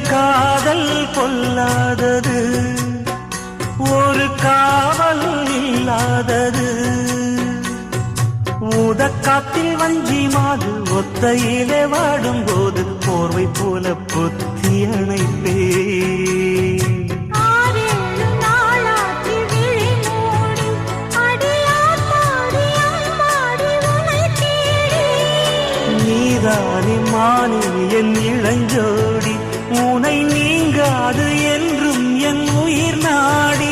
காதல் பொல்லாதது, ஒரு காவல் இல்லாதது. ஊதக்காத்தில் வஞ்சி மாது ஒத்தையிலே வாடும் போது போர்வை போல பொத்தி அணைப்பே. நீதானே மானே என் இளஞ்சோடி, உனை நீங்காது என்றும் என் உயிர் நாடி.